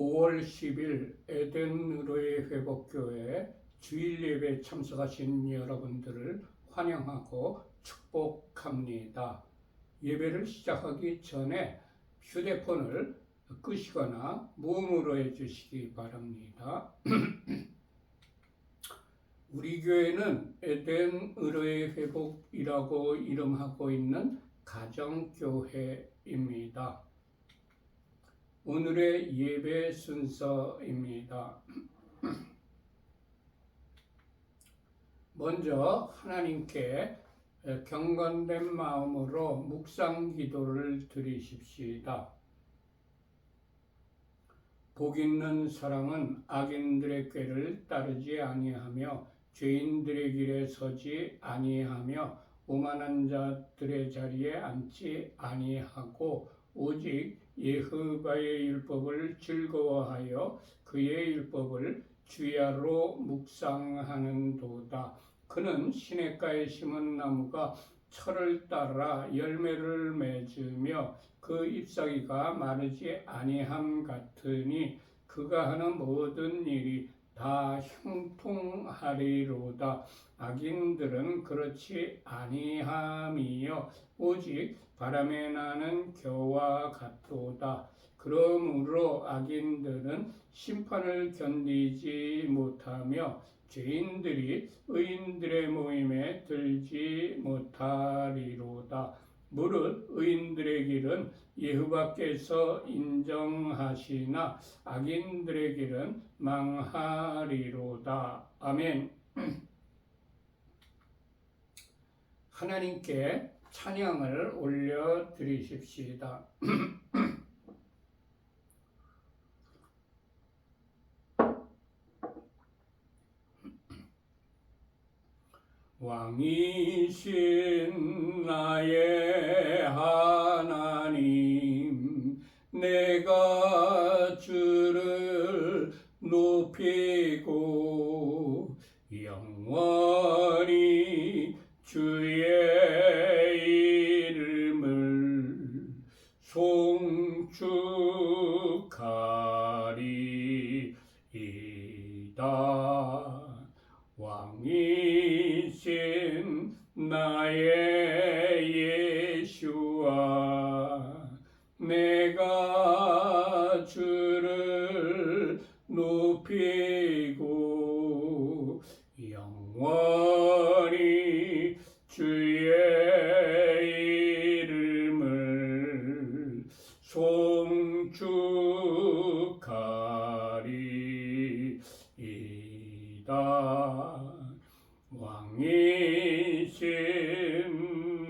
5월 10일 에덴의로의 회복교회 주일 예배에 참석하신 여러분들을 환영하고 축복합니다. 예배를 시작하기 전에 휴대폰을 끄시거나 무음으로 해주시기 바랍니다. 우리 교회는 에덴의로의 회복이라고 이름하고 있는 가정교회입니다. 오늘의 예배 순서입니다. 먼저 하나님께 경건된 마음으로 묵상 기도를 드리십시다. 복 있는 사랑은 악인들의 꾀를 따르지 아니하며 죄인들의 길에 서지 아니하며 오만한 자들의 자리에 앉지 아니하고 오직 여호와의 율법을 즐거워하여 그의 율법을 주야로 묵상하는도다. 그는 시냇가에 심은 나무가 철을 따라 열매를 맺으며 그 잎사귀가 마르지 아니함 같으니 그가 하는 모든 일이 다 형통하리로다. 악인들은 그렇지 아니함이요 오직 바람에 나는 겨와 같도다. 그러므로 악인들은 심판을 견디지 못하며 죄인들이 의인들의 모임에 들지 못하리로다. 무릇 의인들의 길은 여호와께서 인정하시나 악인들의 길은 망하리로다. 아멘. 하나님께 찬양을 올려드리십시다. 왕이신 나의 하나님, 내가 주를 높이고 영원히 주의 이름을 송축하리이다. 왕이신 나의 예수와 내가 주를 높이고 영원히 주의 이름을 송축하리이다. 왕이신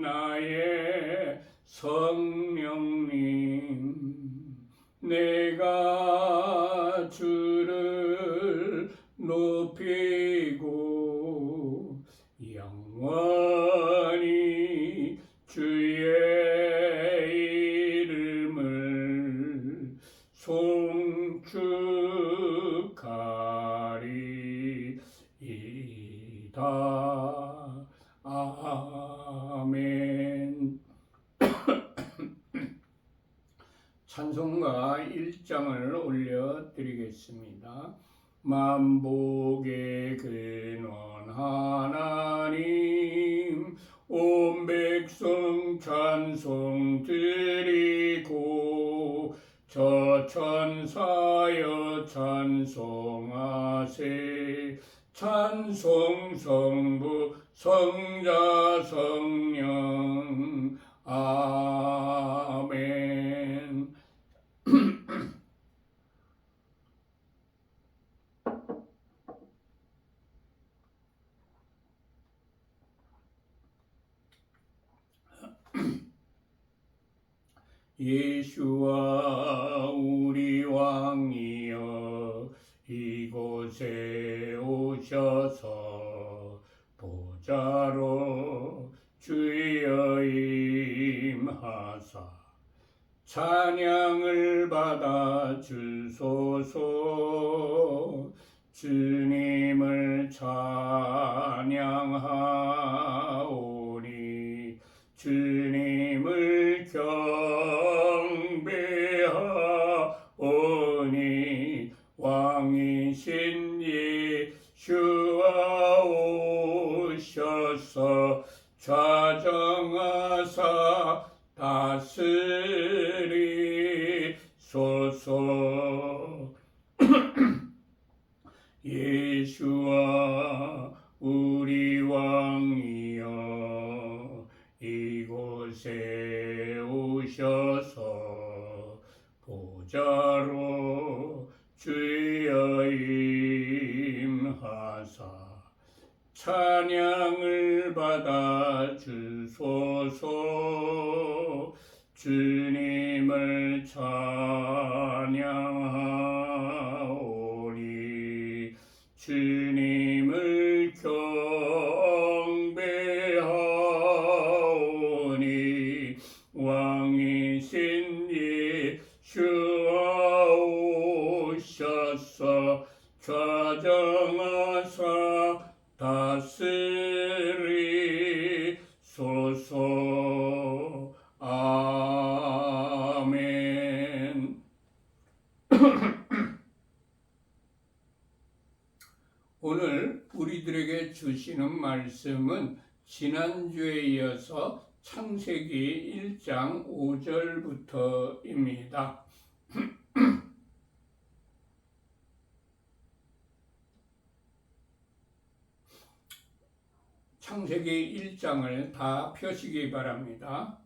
나의 성령님, 내가 주를 높이고 영원히 주의 이름을 송축하리이다. 아멘. 찬송가 1장을 올려드리겠습니다. 만복의 근원 하나님, 온 백성 찬송 드리고 저 천사여 찬송하세. 찬송 성부 성자 성령 아멘. 예수와 우리 왕이여 이곳에 오셔서 보좌로 주여 임하사 찬양을 받아 주소서. 주님을 찬양하오니 주님을 경배하오니 좌정하사 다스리소서. 예수와 우리 왕이여 이곳에 오셔서 보좌로 주여 임하사 찬양을 받아 주소서. 주님을 찬양하오니 주님을 경배하오니 왕이신 예수와 오셔서 좌정하사 다스리소서. 아멘. 오늘 우리들에게 주시는 말씀은 지난주에 이어서 창세기 1장 5절부터입니다. 창세기 1장을 다 펴시기 바랍니다.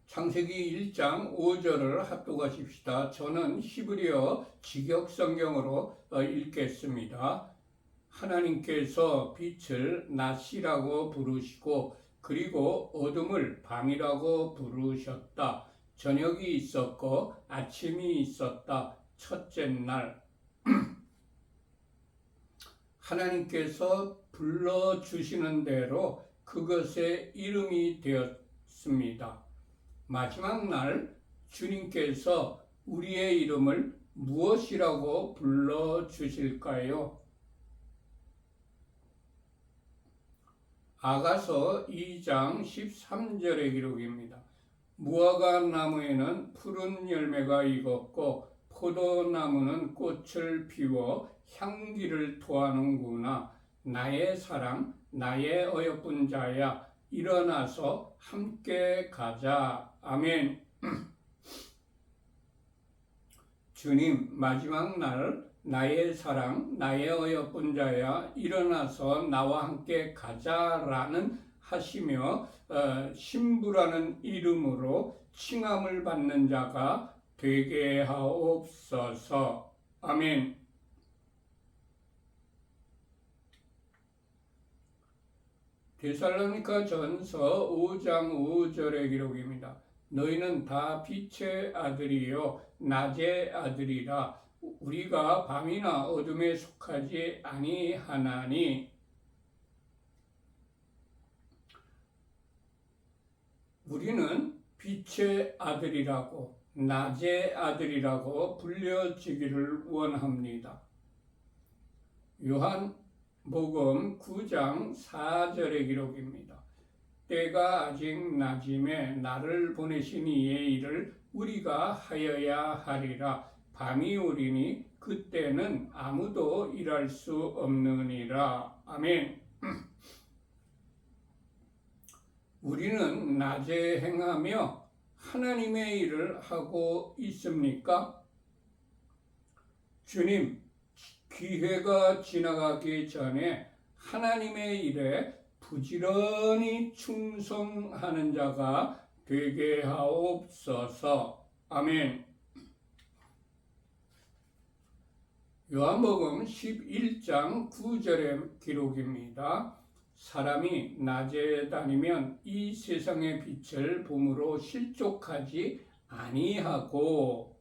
창세기 1장 5절을 합독하십시다. 저는 히브리어 직역성경으로 읽겠습니다. 하나님께서 빛을 낮이라고 부르시고 그리고 어둠을 밤이라고 부르셨다. 저녁이 있었고 아침이 있었다. 첫째 날. 하나님께서 불러주시는 대로 그것의 이름이 되었습니다. 마지막 날 주님께서 우리의 이름을 무엇이라고 불러주실까요? 아가서 2장 13절의 기록입니다. 무화과 나무에는 푸른 열매가 익었고 포도나무는 꽃을 피워 향기를 토하는구나. 나의 사랑, 나의 어여쁜 자야, 일어나서 함께 가자. 아멘. 주님, 마지막 날 나의 사랑, 나의 어여쁜 자야, 일어나서 나와 함께 가자라는 하시며 신부라는 이름으로 칭함을 받는 자가 되게 하옵소서. 아멘. 데살로니가 전서 5장 5절의 기록입니다. 너희는 다 빛의 아들이요 낮의 아들이라. 우리가 밤이나 어둠에 속하지 아니하나니. 우리는 빛의 아들이라고 낮의 아들이라고 불려지기를 원합니다. 요한복음 9장 4절의 기록입니다. 때가 아직 낮임에 나를 보내신 이의 일을 우리가 하여야 하리라. 밤이 오리니 그때는 아무도 일할 수 없느니라. 아멘. 우리는 낮에 행하며 하나님의 일을 하고 있습니까? 주님, 기회가 지나가기 전에 하나님의 일에 부지런히 충성하는 자가 되게 하옵소서. 아멘. 요한복음 11장 9절의 기록입니다. 사람이 낮에 다니면 이 세상의 빛을 봄으로 실족하지 아니하고.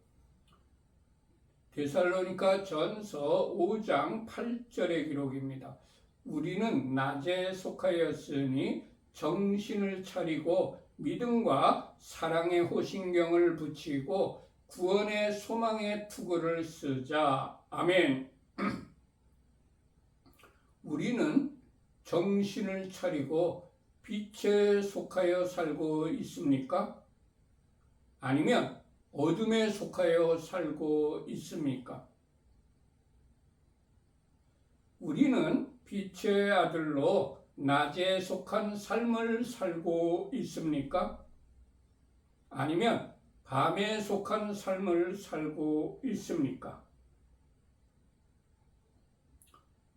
데살로니가 전서 5장 8절의 기록입니다. 우리는 낮에 속하였으니 정신을 차리고 믿음과 사랑의 호신경을 붙이고 구원의 소망의 투구를 쓰자. 아멘. 우리는 정신을 차리고 빛에 속하여 살고 있습니까? 아니면 어둠에 속하여 살고 있습니까? 우리는 빛의 아들로 낮에 속한 삶을 살고 있습니까? 아니면 밤에 속한 삶을 살고 있습니까?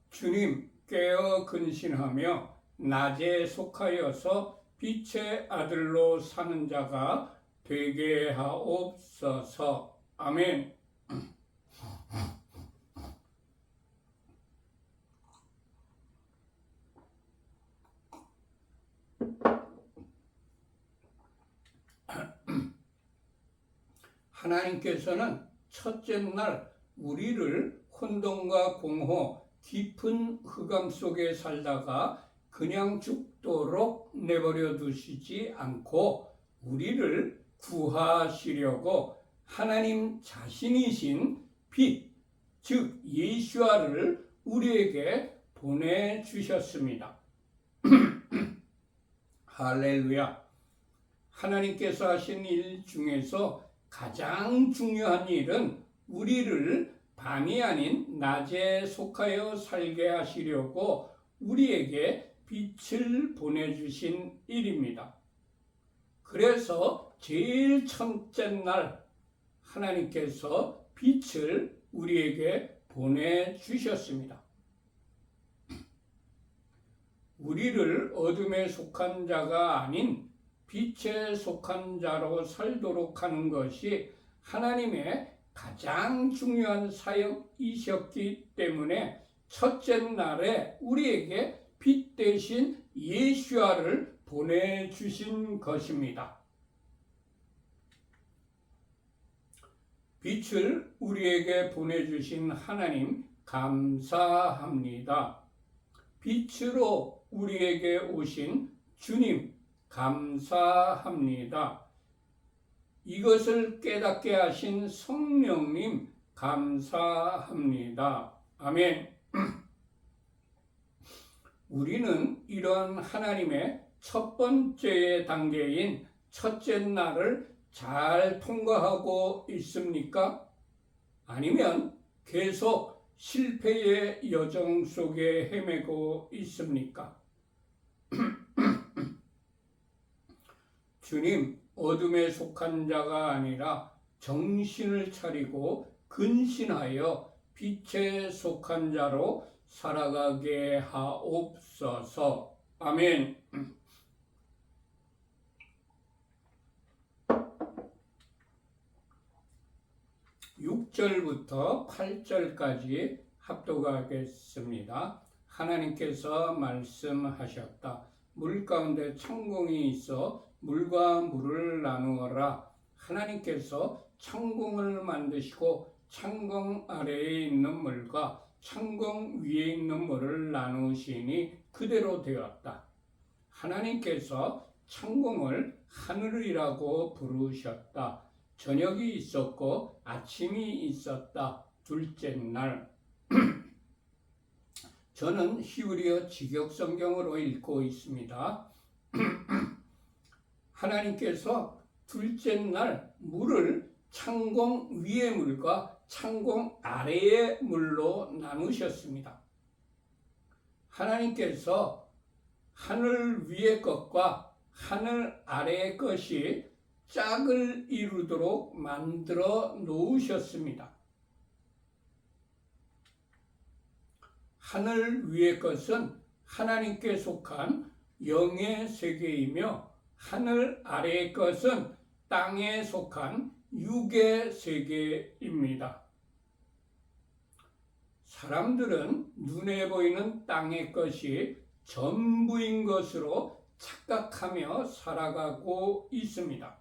주님 깨어 근신하며 낮에 속하여서 빛의 아들로 사는 자가 되게 하옵소서. 아멘. 하나님께서는 첫째 날 우리를 혼돈과 공허, 깊은 흑암 속에 살다가 그냥 죽도록 내버려 두시지 않고 우리를 구하시려고 하나님 자신이신 빛, 즉 예수아를 우리에게 보내주셨습니다. 할렐루야. 하나님께서 하신 일 중에서 가장 중요한 일은 우리를 밤이 아닌 낮에 속하여 살게 하시려고 우리에게 빛을 보내주신 일입니다. 그래서 제일 첫째 날 하나님께서 빛을 우리에게 보내주셨습니다. 우리를 어둠에 속한 자가 아닌 빛에 속한 자로 살도록 하는 것이 하나님의 가장 중요한 사역이셨기 때문에 첫째 날에 우리에게 빛 대신 예수아를 보내주신 것입니다. 빛을 우리에게 보내주신 하나님 감사합니다. 빛으로 우리에게 오신 주님 감사합니다. 이것을 깨닫게 하신 성령님 감사합니다. 아멘. 우리는 이런 하나님의 첫 번째 단계인 첫째 날을 잘 통과하고 있습니까? 아니면 계속 실패의 여정 속에 헤매고 있습니까? 주님, 어둠에 속한 자가 아니라 정신을 차리고 근신하여 빛에 속한 자로 살아가게 하옵소서. 아멘. 6절부터 8절까지 합독하겠습니다. 하나님께서 말씀하셨다. 물 가운데 천공이 있어 물과 물을 나누어라. 하나님께서 천공을 만드시고 천공 아래에 있는 물과 천공 위에 있는 물을 나누시니 그대로 되었다. 하나님께서 천공을 하늘이라고 부르셨다. 저녁이 있었고 아침이 있었다. 둘째 날. 저는 히브리어 직역성경으로 읽고 있습니다. 하나님께서 둘째 날 물을 창공 위의 물과 창공 아래의 물로 나누셨습니다. 하나님께서 하늘 위의 것과 하늘 아래의 것이 짝을 이루도록 만들어 놓으셨습니다. 하늘 위의 것은 하나님께 속한 영의 세계이며 하늘 아래의 것은 땅에 속한 육의 세계입니다. 사람들은 눈에 보이는 땅의 것이 전부인 것으로 착각하며 살아가고 있습니다.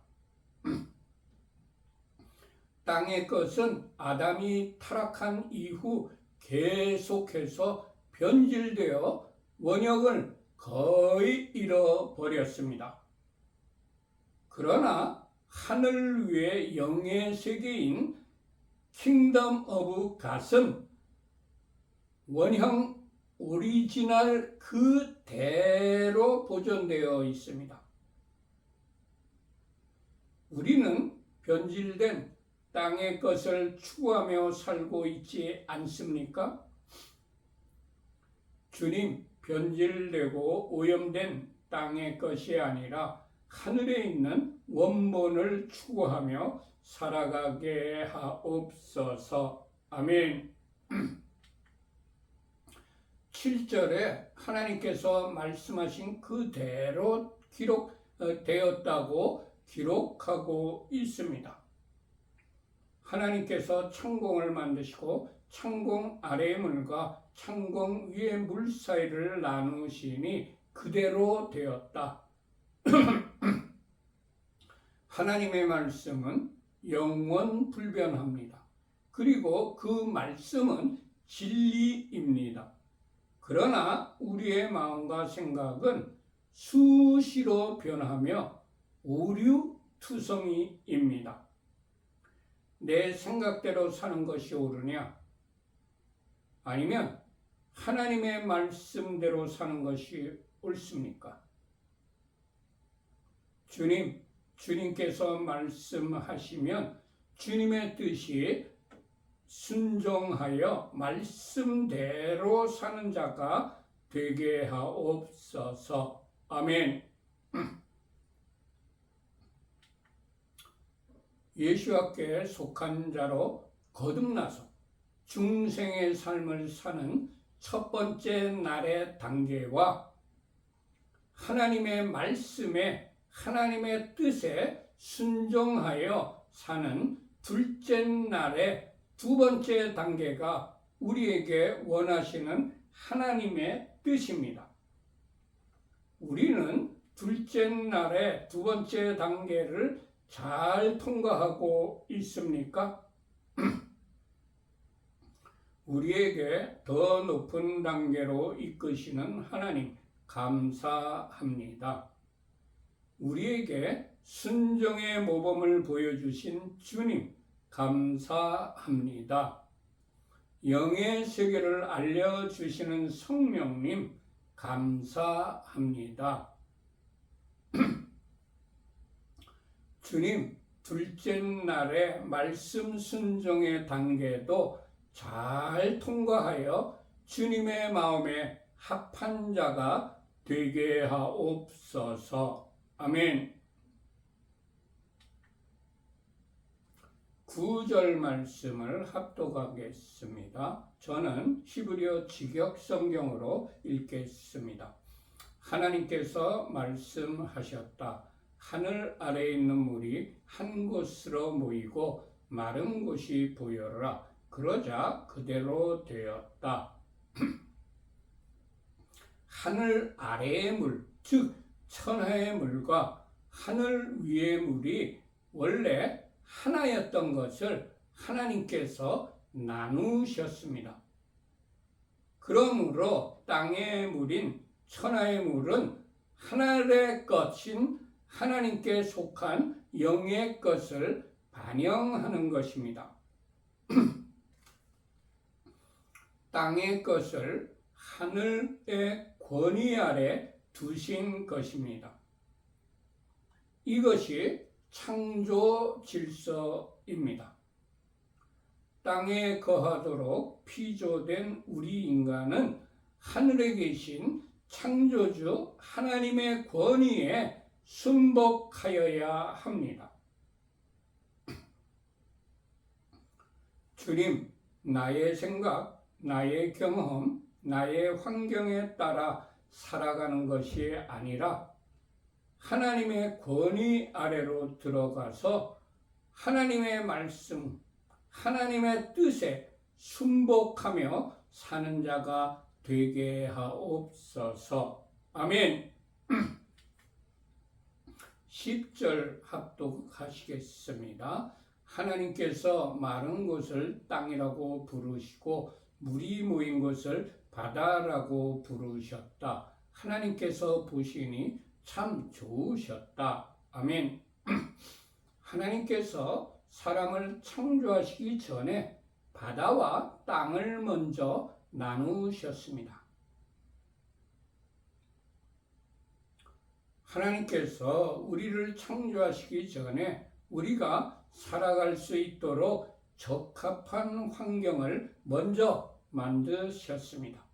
땅의 것은 아담이 타락한 이후 계속해서 변질되어 원형을 거의 잃어버렸습니다. 그러나 하늘 위의 영의 세계인 킹덤 오브 갓은 원형 오리지널 그대로 보존되어 있습니다. 우리는 변질된 땅의 것을 추구하며 살고 있지 않습니까? 주님, 변질되고 오염된 땅의 것이 아니라 하늘에 있는 원본을 추구하며 살아가게 하옵소서. 아멘. 7절에 하나님께서 말씀하신 그대로 기록되었다고 기록하고 있습니다. 하나님께서 창공을 만드시고 창공 아래의 물과 창공 위의 물 사이를 나누시니 그대로 되었다. 하나님의 말씀은 영원 불변합니다. 그리고 그 말씀은 진리입니다. 그러나 우리의 마음과 생각은 수시로 변하며 오류투성이입니다. 내 생각대로 사는 것이 옳으냐? 아니면 하나님의 말씀대로 사는 것이 옳습니까? 주님께서 말씀하시면 주님의 뜻이 순종하여 말씀대로 사는 자가 되게 하옵소서. 아멘. 예수께 속한 자로 거듭나서 중생의 삶을 사는 첫 번째 날의 단계와 하나님의 말씀에 하나님의 뜻에 순종하여 사는 둘째 날의 두 번째 단계가 우리에게 원하시는 하나님의 뜻입니다. 우리는 둘째 날의 두 번째 단계를 잘 통과하고 있습니까? 우리에게 더 높은 단계로 이끄시는 하나님 감사합니다. 우리에게 순종의 모범을 보여주신 주님 감사합니다. 영의 세계를 알려주시는 성령님 감사합니다. 주님, 둘째 날의 말씀 순종의 단계도 잘 통과하여 주님의 마음에 합한 자가 되게 하옵소서. 아멘. 9절 말씀을 합독하겠습니다. 저는 히브리어 직역 성경으로 읽겠습니다. 하나님께서 말씀하셨다. 하늘 아래에 있는 물이 한 곳으로 모이고 마른 곳이 보여라. 그러자 그대로 되었다. 하늘 아래의 물, 즉 천하의 물과 하늘 위의 물이 원래 하나였던 것을 하나님께서 나누셨습니다. 그러므로 땅의 물인 천하의 물은 하늘의 것인 하나님께 속한 영의 것을 반영하는 것입니다. 땅의 것을 하늘의 권위 아래 두신 것입니다. 이것이 창조 질서입니다. 땅에 거하도록 피조된 우리 인간은 하늘에 계신 창조주 하나님의 권위에 순복하여야 합니다. 주님, 나의 생각, 나의 경험, 나의 환경에 따라 살아가는 것이 아니라 하나님의 권위 아래로 들어가서 하나님의 말씀, 하나님의 뜻에 순복하며 사는 자가 되게 하옵소서. 아멘. 10절 합독하시겠습니다. 하나님께서 마른 곳을 땅이라고 부르시고 물이 모인 곳을 바다라고 부르셨다. 하나님께서 보시니 참 좋으셨다. 아멘. 하나님께서 사람을 창조하시기 전에 바다와 땅을 먼저 나누셨습니다. 하나님께서 우리를 창조하시기 전에 우리가 살아갈 수 있도록 적합한 환경을 먼저 만드셨습니다.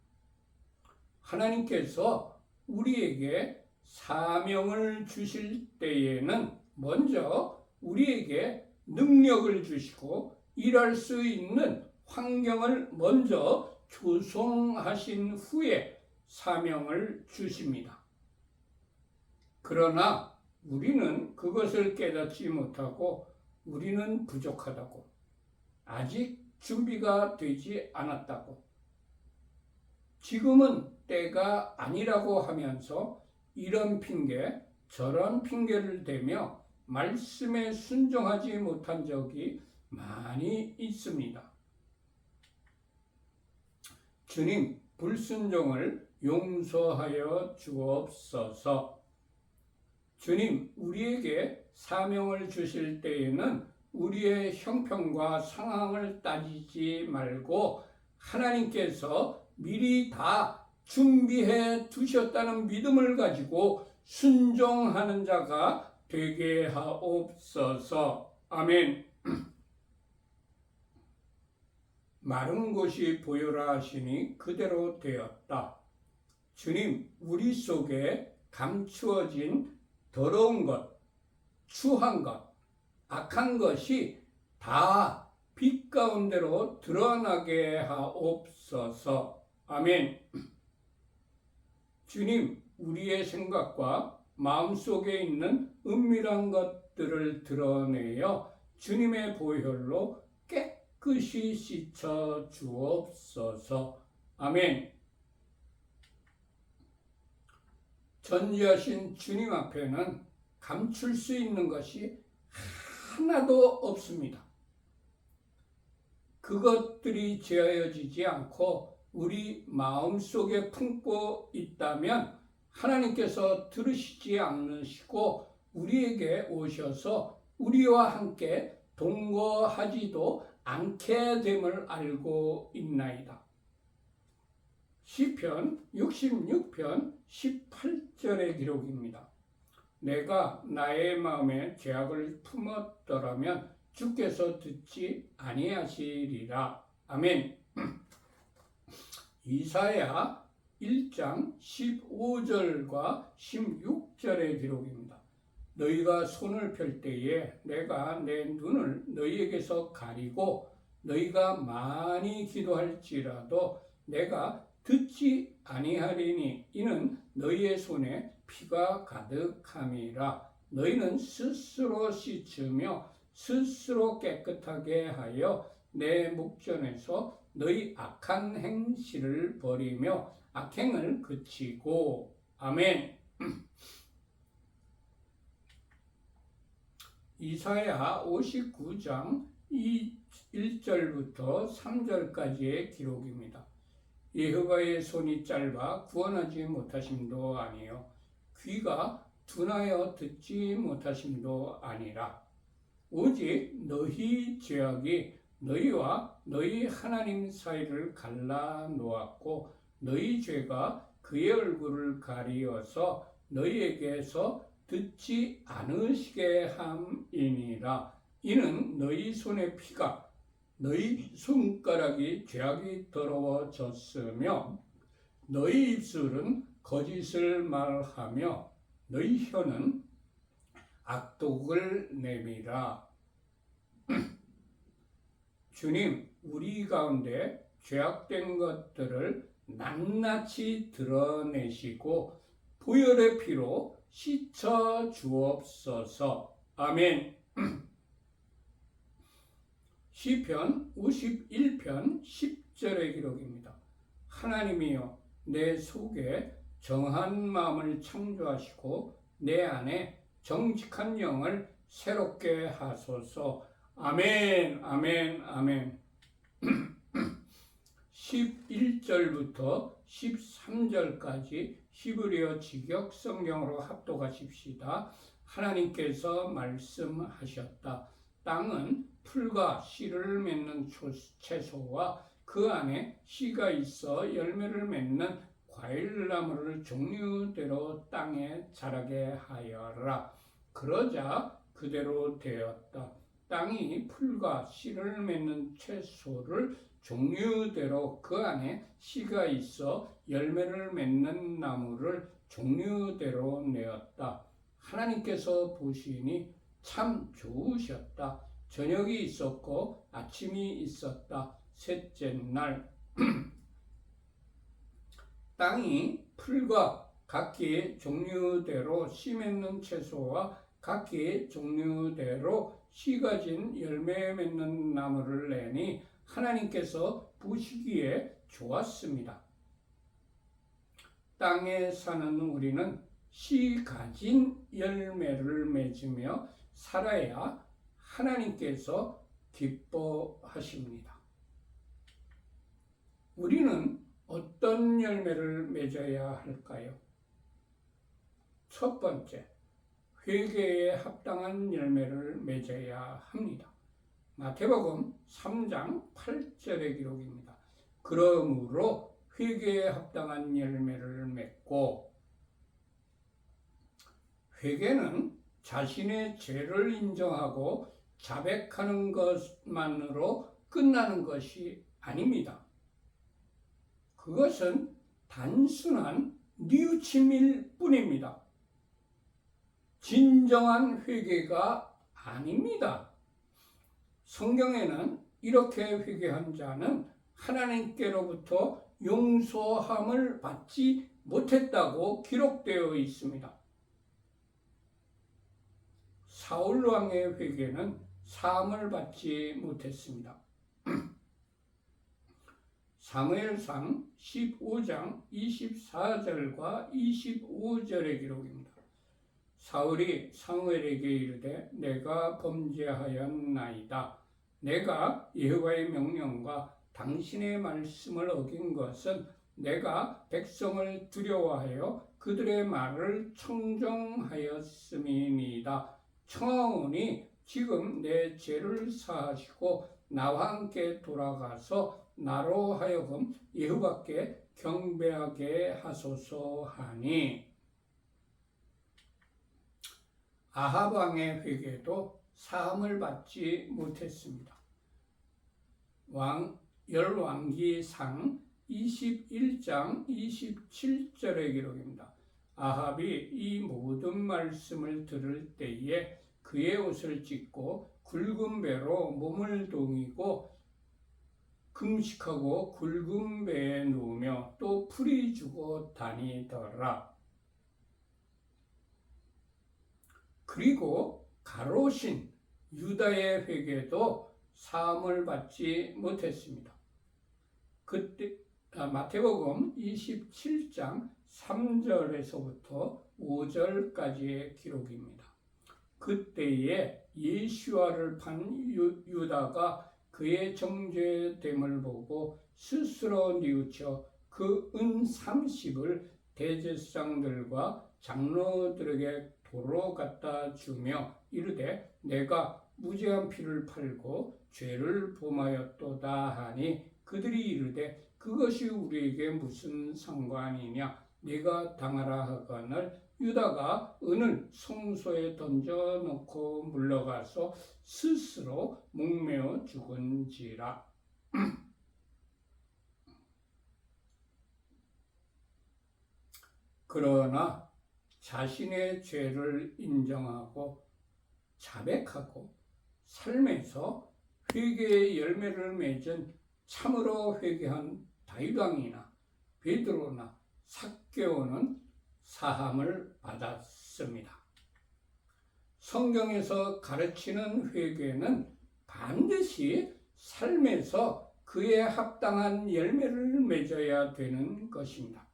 하나님께서 우리에게 사명을 주실 때에는 먼저 우리에게 능력을 주시고 일할 수 있는 환경을 먼저 조성하신 후에 사명을 주십니다. 그러나 우리는 그것을 깨닫지 못하고 우리는 부족하다고, 아직 준비가 되지 않았다고, 지금은 때가 아니라고 하면서 이런 핑계 저런 핑계를 대며 말씀에 순종하지 못한 적이 많이 있습니다. 주님, 불순종을 용서하여 주옵소서. 주님, 우리에게 사명을 주실 때에는 우리의 형편과 상황을 따지지 말고 하나님께서 미리 다 준비해 두셨다는 믿음을 가지고 순종하는 자가 되게 하옵소서. 아멘. 마른 곳이 보여라 하시니 그대로 되었다. 주님, 우리 속에 감추어진 더러운 것, 추한 것, 악한 것이 다 빛 가운데로 드러나게 하옵소서. 아멘. 주님, 우리의 생각과 마음속에 있는 은밀한 것들을 드러내어 주님의 보혈로 깨끗이 씻어 주옵소서. 아멘. 전지하신 주님 앞에는 감출 수 있는 것이 하나도 없습니다. 그것들이 제하여지지 않고 우리 마음속에 품고 있다면 하나님께서 들으시지 않으시고 우리에게 오셔서 우리와 함께 동거하지도 않게 됨을 알고 있나이다. 시편 66편 18절의 기록입니다. 내가 나의 마음에 죄악을 품었더라면 주께서 듣지 아니하시리라. 아멘. 이사야 1장 15절과 16절의 기록입니다. 너희가 손을 펼 때에 내가 내 눈을 너희에게서 가리고 너희가 많이 기도할지라도 내가 듣지 아니하리니 이는 너희의 손에 피가 가득함이라. 너희는 스스로 씻으며 스스로 깨끗하게 하여 내 목전에서 너희 악한 행실을 버리며 악행을 그치고. 아멘. 이사야 59장 1절부터 3절까지의 기록입니다. 여호와의 손이 짧아 구원하지 못하심도 아니요 귀가 둔하여 듣지 못하심도 아니라 오직 너희 죄악이 너희와 너희 하나님 사이를 갈라 놓았고 너희 죄가 그의 얼굴을 가리어서 너희에게서 듣지 않으시게 함이니라. 이는 너희 손의 피가 너희 손가락이 죄악이 더러워졌으며 너희 입술은 거짓을 말하며 너희 혀는 악독을 내밀어. 주님, 우리 가운데 죄악된 것들을 낱낱이 드러내시고 보혈의 피로 씻어 주옵소서. 아멘. 시편 51편 10절의 기록입니다. 하나님이여 내 속에 정한 마음을 창조하시고 내 안에 정직한 영을 새롭게 하소서. 아멘. 아멘. 아멘. 11절부터 13절까지 히브리어 직역 성경으로 합독하십시다. 하나님께서 말씀하셨다. 땅은 풀과 씨를 맺는 채소와 그 안에 씨가 있어 열매를 맺는 과일나무를 종류대로 땅에 자라게 하여라. 그러자 그대로 되었다. 땅이 풀과 씨를 맺는 채소를 종류대로 그 안에 씨가 있어 열매를 맺는 나무를 종류대로 내었다. 하나님께서 보시니 참 좋으셨다. 저녁이 있었고 아침이 있었다. 셋째 날 땅이 풀과 각기 종류대로 씨 맺는 채소와 각기 종류대로 씨 가진 열매 맺는 나무를 내니 하나님께서 보시기에 좋았습니다. 땅에 사는 우리는 씨 가진 열매를 맺으며 살아야 하나님께서 기뻐하십니다. 우리는 어떤 열매를 맺어야 할까요? 첫 번째, 회개에 합당한 열매를 맺어야 합니다. 마태복음 3장 8절의 기록입니다. 그러므로 회개에 합당한 열매를 맺고, 회개는 자신의 죄를 인정하고 자백하는 것만으로 끝나는 것이 아닙니다. 그것은 단순한 뉘우침일 뿐입니다. 진정한 회개가 아닙니다. 성경에는 이렇게 회개한 자는 하나님께로부터 용서함을 받지 못했다고 기록되어 있습니다. 사울 왕의 회개는 사함을 받지 못했습니다. 사무엘상 15장 24절과 25절의 기록입니다. 사울이 사무엘에게 이르되 내가 범죄하였나이다. 내가 여호와의 명령과 당신의 말씀을 어긴 것은 내가 백성을 두려워하여 그들의 말을 청정하였음이니이다. 청하오니 지금 내 죄를 사하시고 나와 함께 돌아가서 나로 하여금 여호와께 경배하게 하소서 하니, 아합 왕의 회개도 사함을 받지 못했습니다. 열왕기상 21장 27절의 기록입니다. 아합이 이 모든 말씀을 들을 때에 그의 옷을 찢고 굵은 배로 몸을 동이고 금식하고 굵은 배에 누우며 또 풀이 주고 다니더라. 그리고 가로신 유다의 회개도 사함을 받지 못했습니다. 그때 마태복음 27장 3절에서부터 5절까지의 기록입니다. 그때에 예수와를 판 유다가 그의 정죄됨을 보고 스스로 뉘우쳐 그 은 30을 대제사장들과 장로들에게 도로 갖다 주며 이르되 내가 무죄한 피를 팔고 죄를 범하였도다 하니 그들이 이르되 그것이 우리에게 무슨 상관이냐. 네가 당하라 하거늘 유다가 은을 성소에 던져놓고 물러가서 스스로 목매어 죽은지라. 그러나 자신의 죄를 인정하고 자백하고 삶에서 회개의 열매를 맺은 참으로 회개한 다윗 왕이나 베드로나 삭개오는 사함을 받았습니다. 성경에서 가르치는 회개는 반드시 삶에서 그에 합당한 열매를 맺어야 되는 것입니다.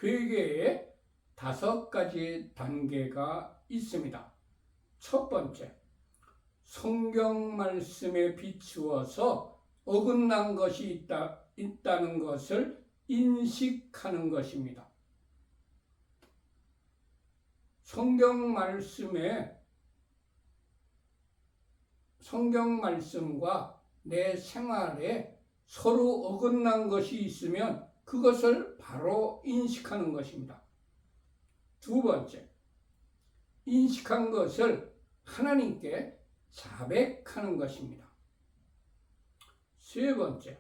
회개에 5가지 단계가 있습니다. 첫 번째, 성경 말씀에 비추어서 어긋난 것이 있다는 것을 인식하는 것입니다. 성경 말씀과 내 생활에 서로 어긋난 것이 있으면 그것을 바로 인식하는 것입니다. 두 번째, 인식한 것을 하나님께 자백하는 것입니다. 세 번째,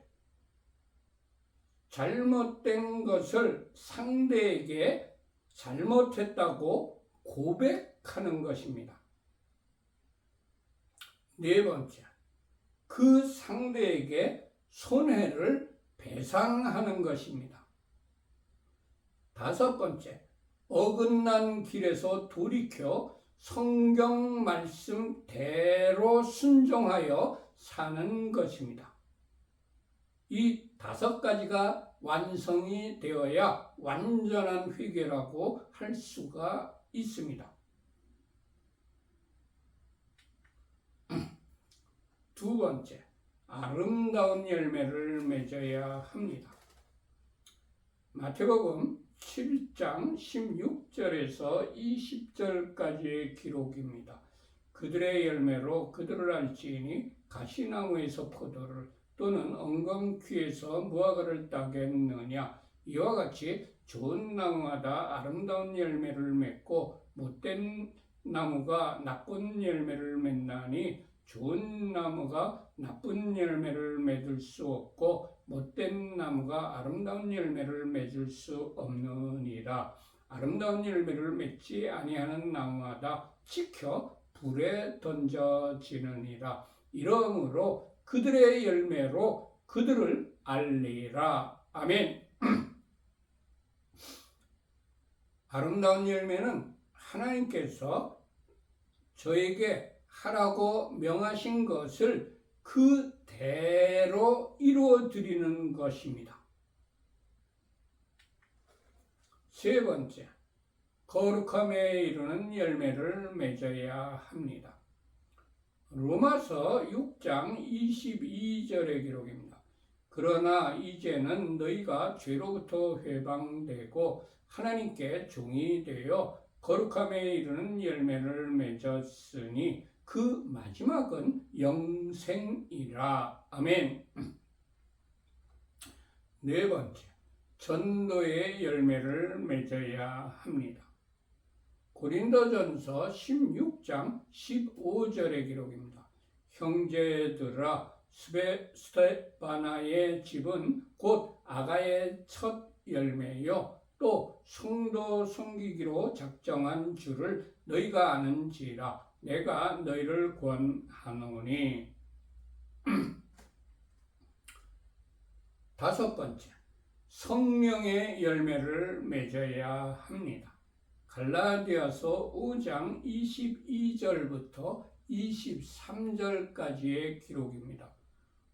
잘못된 것을 상대에게 잘못했다고 고백하는 것입니다. 네 번째, 그 상대에게 손해를 배상하는 것입니다. 다섯 번째, 어긋난 길에서 돌이켜 성경 말씀대로 순종하여 사는 것입니다. 이 다섯 가지가 완성이 되어야 완전한 회개라고 할 수가 있습니다. 두 번째, 아름다운 열매를 맺어야 합니다. 마태복음 7장 16절에서 20절까지의 기록입니다. 그들의 열매로 그들을 알지니 가시나무에서 포도를 또는 엉겅퀴에서 무화과를 따겠느냐. 이와 같이 좋은 나무마다 아름다운 열매를 맺고 못된 나무가 나쁜 열매를 맺나니 좋은 나무가 나쁜 열매를 맺을 수 없고 못된 나무가 아름다운 열매를 맺을 수 없느니라. 아름다운 열매를 맺지 아니하는 나무마다 찍혀 불에 던져지느니라. 이러므로 그들의 열매로 그들을 알리라. 아멘. 아름다운 열매는 하나님께서 저에게 하라고 명하신 것을 그대로 이루어 드리는 것입니다. 세 번째, 거룩함에 이르는 열매를 맺어야 합니다. 로마서 6장 22절의 기록입니다. 그러나 이제는 너희가 죄로부터 회방되고 하나님께 종이 되어 거룩함에 이르는 열매를 맺었으니 그 마지막은 영생이라. 아멘. 네 번째, 전도의 열매를 맺어야 합니다. 고린도전서 16장 15절의 기록입니다. 형제들아, 스테파나의 집은 곧 아가의 첫 열매요 또 성도 섬기기로 작정한 줄을 너희가 아는지라. 내가 너희를 권하노니. 다섯 번째, 성령의 열매를 맺어야 합니다. 갈라디아서 5장 22절부터 23절까지의 기록입니다.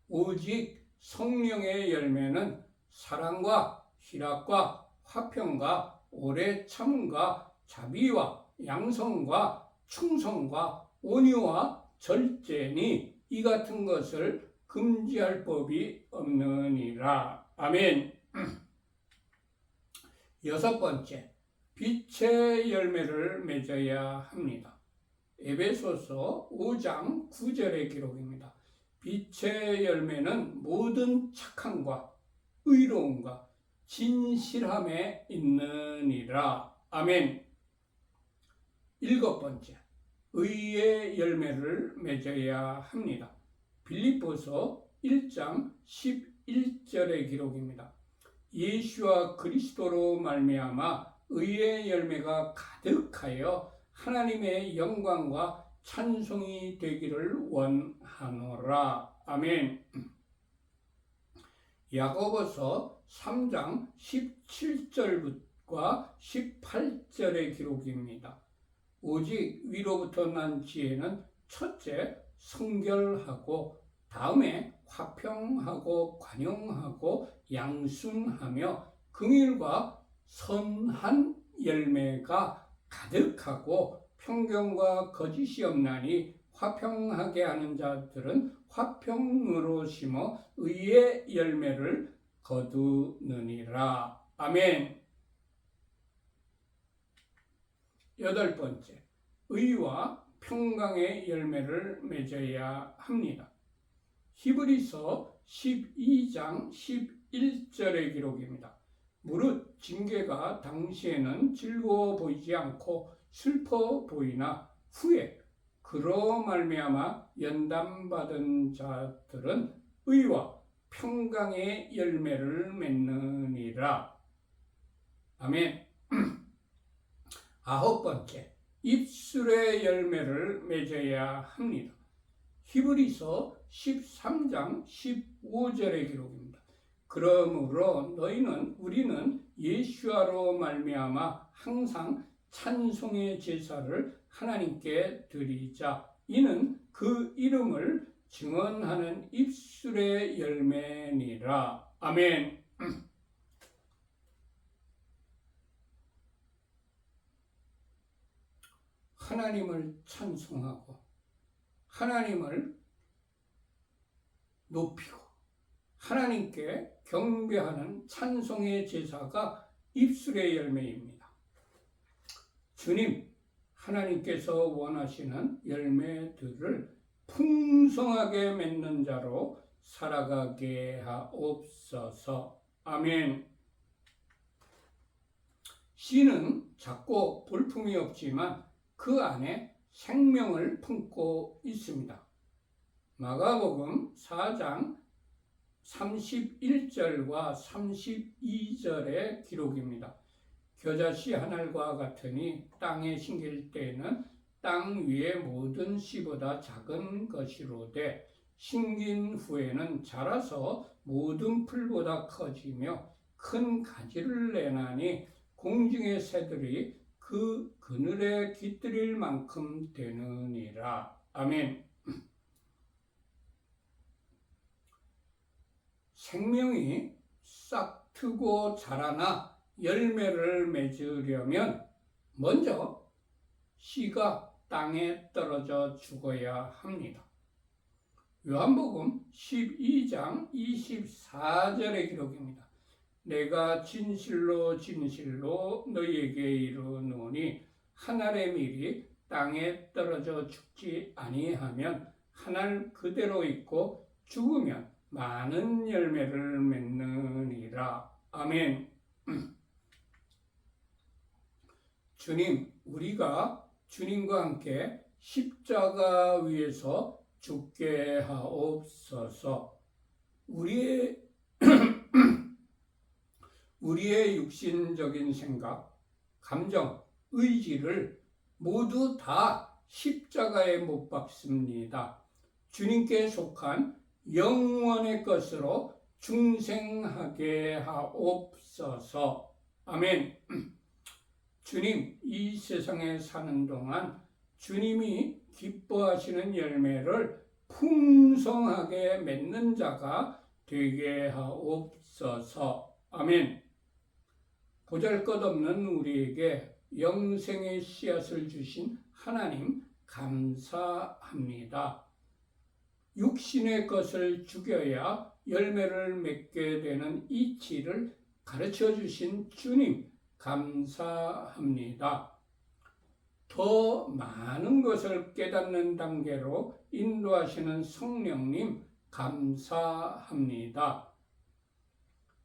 오직 성령의 열매는 사랑과 희락과 화평과 오래 참음과 자비와 양성과 충성과 온유와 절제니 이 같은 것을 금지할 법이 없느니라. 아멘. 여섯 번째, 빛의 열매를 맺어야 합니다. 에베소서 5장 9절의 기록입니다. 빛의 열매는 모든 착함과 의로움과 진실함에 있느니라. 아멘. 일곱 번째, 의의 열매를 맺어야 합니다. 빌립보서 1장 11절의 기록입니다. 예수와 그리스도로 말미암아 의의 열매가 가득하여 하나님의 영광과 찬송이 되기를 원하노라. 아멘. 야고보서 3장 17절과 18절의 기록입니다. 오직 위로부터 난 지혜는 첫째 성결하고 다음에 화평하고 관용하고 양순하며 긍휼과 선한 열매가 가득하고 편견과 거짓이 없나니 화평하게 하는 자들은 화평으로 심어 의의 열매를 거두느니라. 아멘. 여덟 번째, 의와 평강의 열매를 맺어야 합니다. 히브리서 12장 11절의 기록입니다. 무릇 징계가 당시에는 즐거워 보이지 않고 슬퍼 보이나 후에 그로 말미암아 연단받은 자들은 의와 평강의 열매를 맺느니라. 아멘. 아홉 번째, 입술의 열매를 맺어야 합니다. 히브리서 13장 15절의 기록입니다. 그러므로 우리는 예수와로 말미암아 항상 찬송의 제사를 하나님께 드리자. 이는 그 이름을 증언하는 입술의 열매니라. 아멘. 하나님을 찬송하고 하나님을 높이고 하나님께 경배하는 찬송의 제사가 입술의 열매입니다. 주님, 하나님께서 원하시는 열매들을 풍성하게 맺는 자로 살아가게 하옵소서. 아멘. 씨는 작고 볼품이 없지만 그 안에 생명을 품고 있습니다. 마가복음 4장 31절과 32절의 기록입니다. 겨자씨 한 알과 같으니 땅에 심길 때에는 땅 위의 모든 씨보다 작은 것이로되 심긴 후에는 자라서 모든 풀보다 커지며 큰 가지를 내나니 공중의 새들이 그 그늘에 깃들일 만큼 되느니라. 아멘. 생명이 싹 트고 자라나 열매를 맺으려면 먼저 씨가 땅에 떨어져 죽어야 합니다. 요한복음 12장 24절의 기록입니다. 내가 진실로 진실로 너희에게 이르노니 한 알의 밀이 땅에 떨어져 죽지 아니하면 한 알 그대로 있고 죽으면 많은 열매를 맺느니라. 아멘. 주님, 우리가 주님과 함께 십자가 위에서 죽게 하옵소서. 우리의 육신적인 생각, 감정, 의지를 모두 다 십자가에 못 박습니다. 주님께 속한 영원의 것으로 중생하게 하옵소서. 아멘. 주님, 이 세상에 사는 동안 주님이 기뻐하시는 열매를 풍성하게 맺는 자가 되게 하옵소서. 아멘. 보잘것없는 우리에게 영생의 씨앗을 주신 하나님 감사합니다. 육신의 것을 죽여야 열매를 맺게 되는 이치를 가르쳐 주신 주님 감사합니다. 더 많은 것을 깨닫는 단계로 인도하시는 성령님 감사합니다.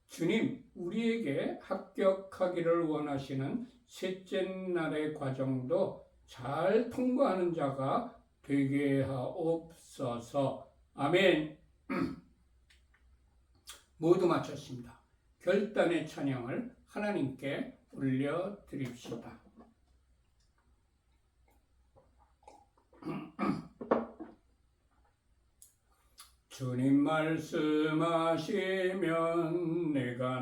주님, 우리에게 합격하기를 원하시는 셋째 날의 과정도 잘 통과하는 자가 되게 하옵소서. 아멘. 모두 마쳤습니다. 결단의 찬양을 하나님께 올려드립시다. 주님 말씀하시면 내가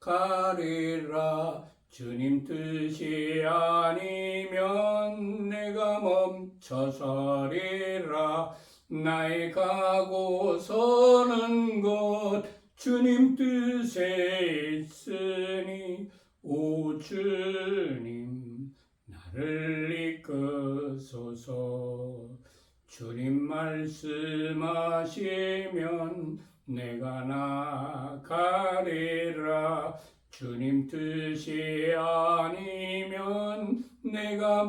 나가리라. 주님 뜻이 아니면 내가 멈춰서리라. 나의 가고 서는 곳 주님 뜻에 있으니 오 주님 나를 이끄소서. 주님 말씀하시면 내가 나가리라. 주님 뜻이 아니면 내가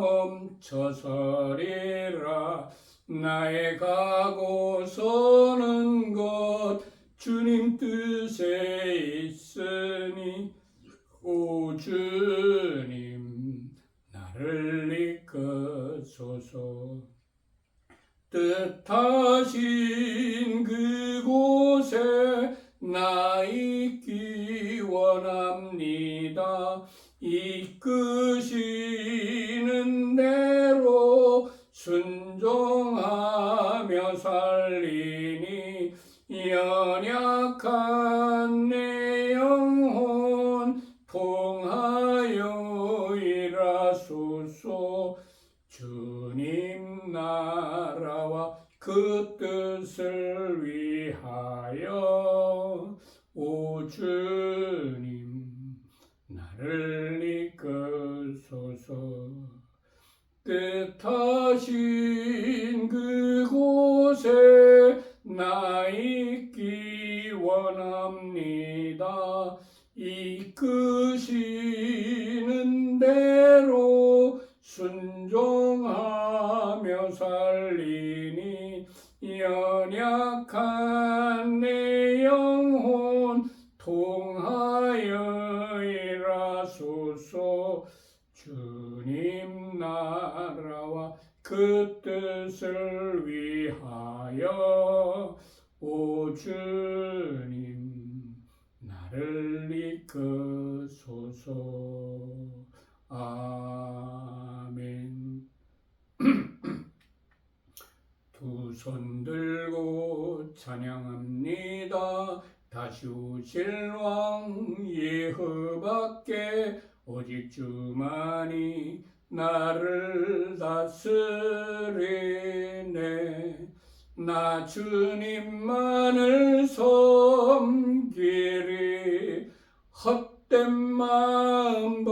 멈춰서리라. 나의 가고 서는 곳 주님 뜻에 있으니 오 주님 나를 이끄소서. 뜻하신 그곳에 나 있기 원합니다. 이끄시는 대로 순종하며 살리니 연약한 내 영혼 통하여 일하소서. 주님 나라와 그 뜻을 위하여 오 주님 나를 이끄소서. 뜻하신 그곳에 나 있기 원합니다. 이끄시는 대로 순종하며 살리니 연약한 내 영혼 통하여 일하소서. 주님 나라와 그 뜻을 위하여 오 주님 나를 이끄소서. 아멘. 두 손 들고 찬양합니다. 다시 오실 왕 예호와께 오직 주만이 나를 다스리네. 나 주님만을 섬기리. 헛된 마음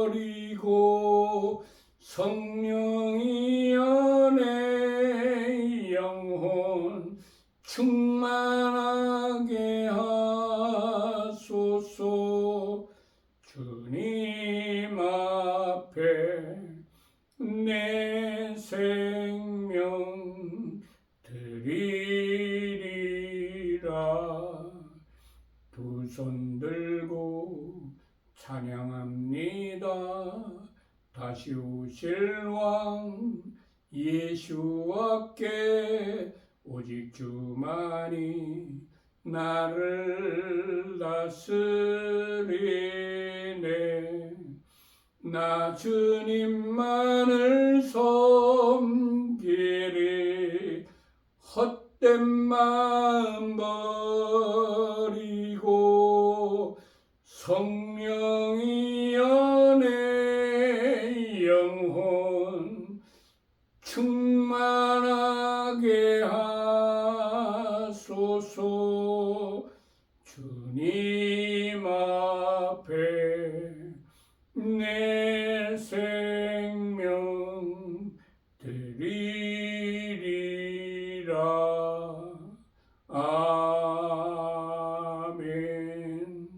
버리고 성령이 연애 영혼 충만하게 하소서. 주님 앞에 내 생명 드리리라. 두 손 들고 찬양합니다. 다시 오실 왕 예수와께 오직 주만이 나를 다스리네. 나 주님만을 섬기리. 헛된 마음 버리고 성령이 연애 영혼 충만하게 하소서. 주님 앞에 내 생명 드리리라. 아멘.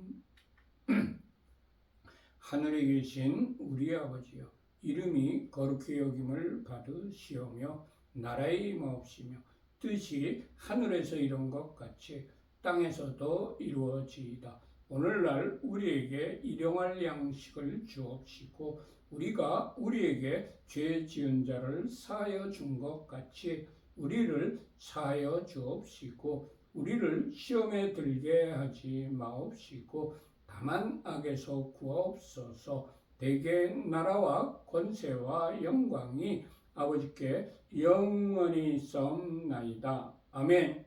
하늘에 계신 우리 아버지여, 이름이 거룩히 여김을 받으시오며 나라의 임하옵시며 뜻이 하늘에서 이룬 것 같이 땅에서도 이루어지이다. 오늘날 우리에게 일용할 양식을 주옵시고 우리가 우리에게 죄 지은 자를 사하여 준 것 같이 우리를 사하여 주옵시고 우리를 시험에 들게 하지 마옵시고 다만 악에서 구하옵소서. 대개 나라와 권세와 영광이 아버지께 영원히 있사옵나이다. 아멘.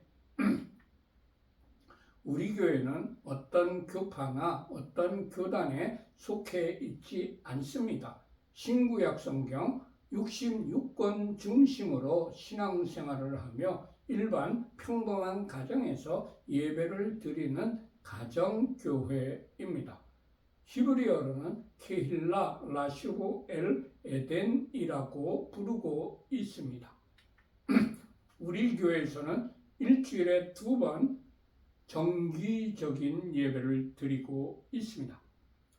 우리 교회는 어떤 교파나 어떤 교단에 속해 있지 않습니다. 신구약 성경 66권 중심으로 신앙생활을 하며 일반 평범한 가정에서 예배를 드리는 가정교회입니다. 히브리어로는 케힐라 라슈고 엘 에덴이라고 부르고 있습니다. 우리 교회에서는 일주일에 2번 정기적인 예배를 드리고 있습니다.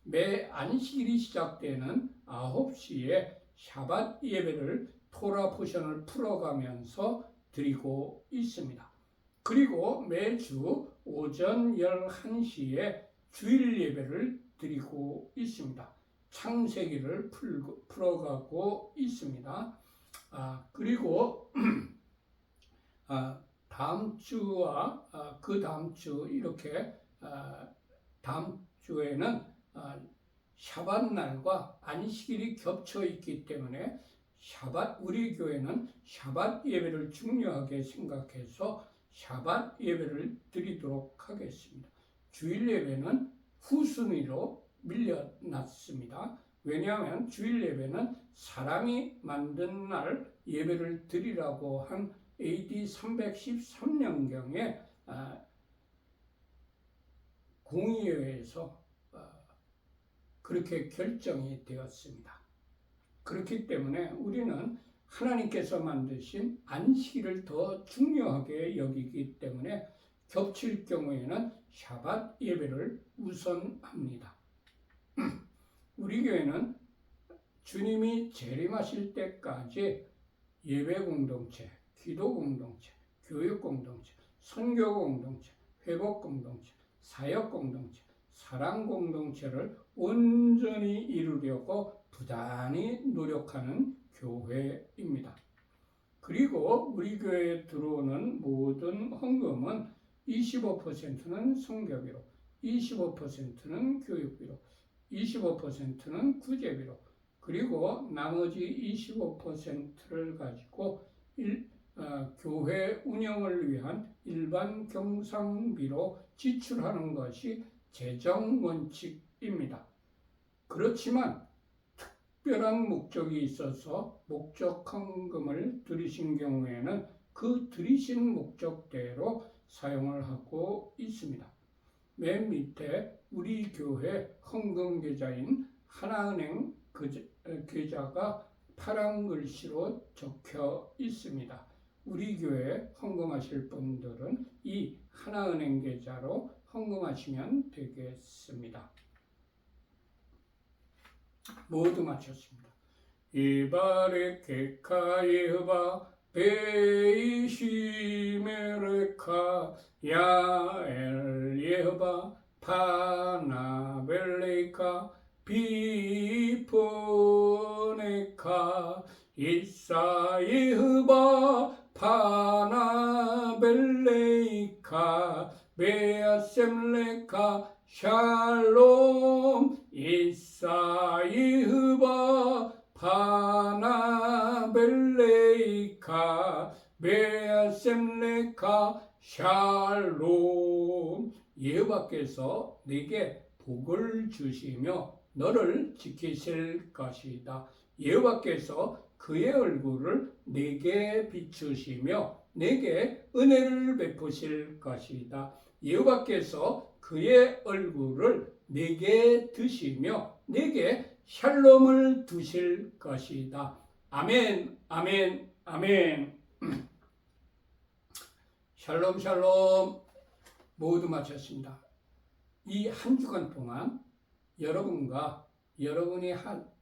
매 안식일이 시작되는 9시에 샤밧 예배를 토라 포션을 풀어가면서 드리고 있습니다. 그리고 매주 오전 11시에 주일 예배를 드리고 있습니다. 창세기를 풀어가고 있습니다. 그리고 다음 주와 그 다음 주 이렇게 다음 주에는 샤밧 날과 안식일이 겹쳐 있기 때문에 우리 교회는 샤밧 예배를 중요하게 생각해서 샤밧 예배를 드리도록 하겠습니다. 주일 예배는 후순위로 밀려났습니다. 왜냐하면 주일 예배는 사람이 만든 날 예배를 드리라고 한 AD 313년경에 공의회에서 그렇게 결정이 되었습니다. 그렇기 때문에 우리는 하나님께서 만드신 안식일을 더 중요하게 여기기 때문에 겹칠 경우에는 샤밧 예배를 우선합니다. 우리 교회는 주님이 재림하실 때까지 예배 공동체, 기도 공동체, 교육 공동체, 선교 공동체, 회복 공동체, 사역 공동체, 사랑 공동체를 온전히 이루려고 부단히 노력하는 교회입니다. 그리고 우리 교회에 들어오는 모든 헌금은 25%는 성교비로, 25%는 교육비로, 25%는 구제비로, 그리고 나머지 25%를 가지고 교회 운영을 위한 일반 경상비로 지출하는 것이 재정 원칙입니다. 그렇지만 특별한 목적이 있어서 목적 헌금을 들이신 경우에는 그 들이신 목적대로 사용을 하고 있습니다. 맨 밑에 우리 교회 헌금 계좌인 하나은행 계좌가 파란 글씨로 적혀 있습니다. 우리 교회 헌금하실 분들은 이 하나은행 계좌로 헌금하시면 되겠습니다. 모두 마쳤습니다. 이바레케카 예흐바 베이시메레카 야엘 예흐바 파나벨레이카 비포네카 이사 예흐바 파나벨레이카 베아셈레카 샬롬 이사 예흐바 파나벨레이카 베아셈레카 샬롬. 여호와께서 네게 복을 주시며 너를 지키실 것이다. 여호와께서 그의 얼굴을 네게 비추시며 네게 은혜를 베푸실 것이다. 여호와께서 그의 얼굴을 네게 드시며 네게 샬롬을 두실 것이다. 아멘, 아멘, 아멘. 샬롬, 샬롬. 모두 마쳤습니다. 이 한 주간 동안 여러분과 여러분의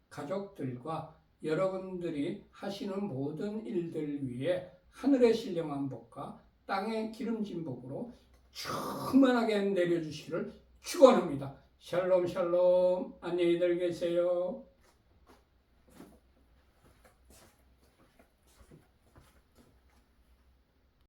가족들과 여러분들이 하시는 모든 일들 위해 하늘의 신령한 복과 땅의 기름진 복으로 충만하게 내려주시기를 축원합니다. 샬롬 샬롬. 안녕히들 계세요.